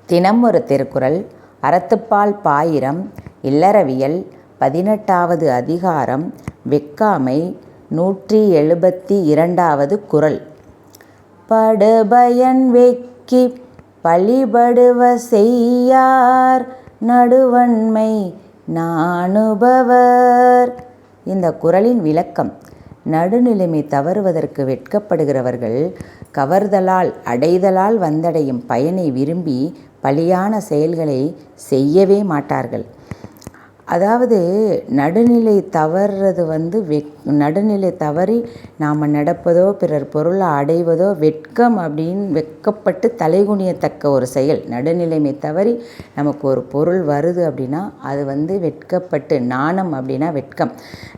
தினம் ஒரு திருக்குறள். அறத்துப்பால் பாயிரம். இல்லறவியல். 18வது அதிகாரம். வெட்காமை. 172வது குறள். படுபயன் வெட்கிப் பழிபடுவ செய்யார் நடுவண்மை நாணுபவர். இந்த குறளின் விளக்கம். நடுநிலைமை தவறுவதற்கு வெட்கப்படுகிறவர்கள் கவர்தலால் அடைதலால் வந்தடையும் பயனை விரும்பி பழியான செயல்களை செய்யவே மாட்டார்கள். அதாவது நடுநிலை தவறுறது நடுநிலை தவறி நாம் நடப்பதோ பிறர் பொருளை அடைவதோ வெட்கம் அப்படின்னு வெட்கப்பட்டு தலைகுனியத்தக்க ஒரு செயல். நடுநிலைமை தவறி நமக்கு ஒரு பொருள் வருது அப்படின்னா அது வெட்கப்பட்டு, நாணம் அப்படின்னா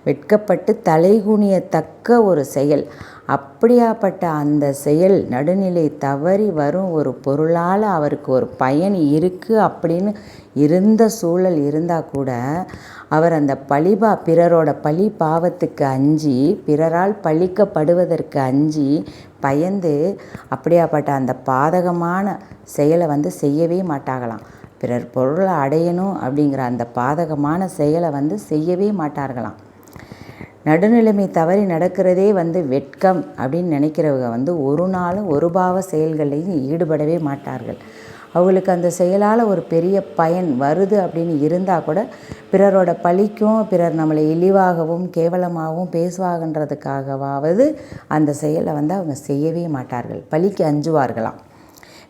வெட்கப்பட்டு தலைகுனியத்தக்க ஒரு செயல். அப்படியாப்பட்ட அந்த செயல் நடுநிலை தவறி வரும் ஒரு பொருளால் அவருக்கு ஒரு பயன் இருக்குது அப்படின்னு இருந்த சூழல் இருந்தால் கூட அவர் அந்த பிறரோட பழி பாவத்துக்கு அஞ்சி, பிறரால் பழிக்கப்படுவதற்கு அஞ்சி பயந்து அப்படியாப்பட்ட அந்த பாதகமான செயலை செய்யவே மாட்டாங்களாம். பிறர் பொருளை அடையணும் அப்படிங்கிற அந்த பாதகமான செயலை செய்யவே மாட்டார்களாம். நடுநிலைமை தவறி நடக்கிறதே வெட்கம் அப்படின்னு நினைக்கிறவங்க ஒரு நாளும் ஒரு பாவ செயல்களையும் ஈடுபடவே மாட்டார்கள். அவங்களுக்கு அந்த செயலால் ஒரு பெரிய பயன் வருது அப்படின்னு இருந்தால் கூட பிறரோட பழிக்கும், பிறர் நம்மளை இழிவாகவும் கேவலமாகவும் பேசுவாங்கன்றதுக்காகவாவது அந்த செயலை அவங்க செய்யவே மாட்டார்கள். பழிக்கு அஞ்சுவார்களாம்.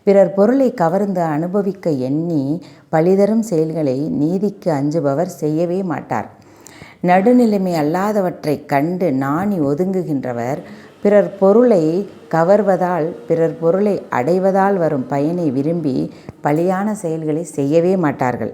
பிறர் பொருளை கவர்ந்து அனுபவிக்க எண்ணி பழிதரும் செயல்களை நீதிக்கு அஞ்சுபவர் செய்யவே மாட்டார். நடுநிலைமை அல்லாதவற்றை கண்டு நாணி ஒதுங்குகின்றவர் பிறர் பொருளை கவர்வதால், பிறர் பொருளை அடைவதால் வரும் பயனை விரும்பி பழியான செயல்களை செய்யவே மாட்டார்கள்.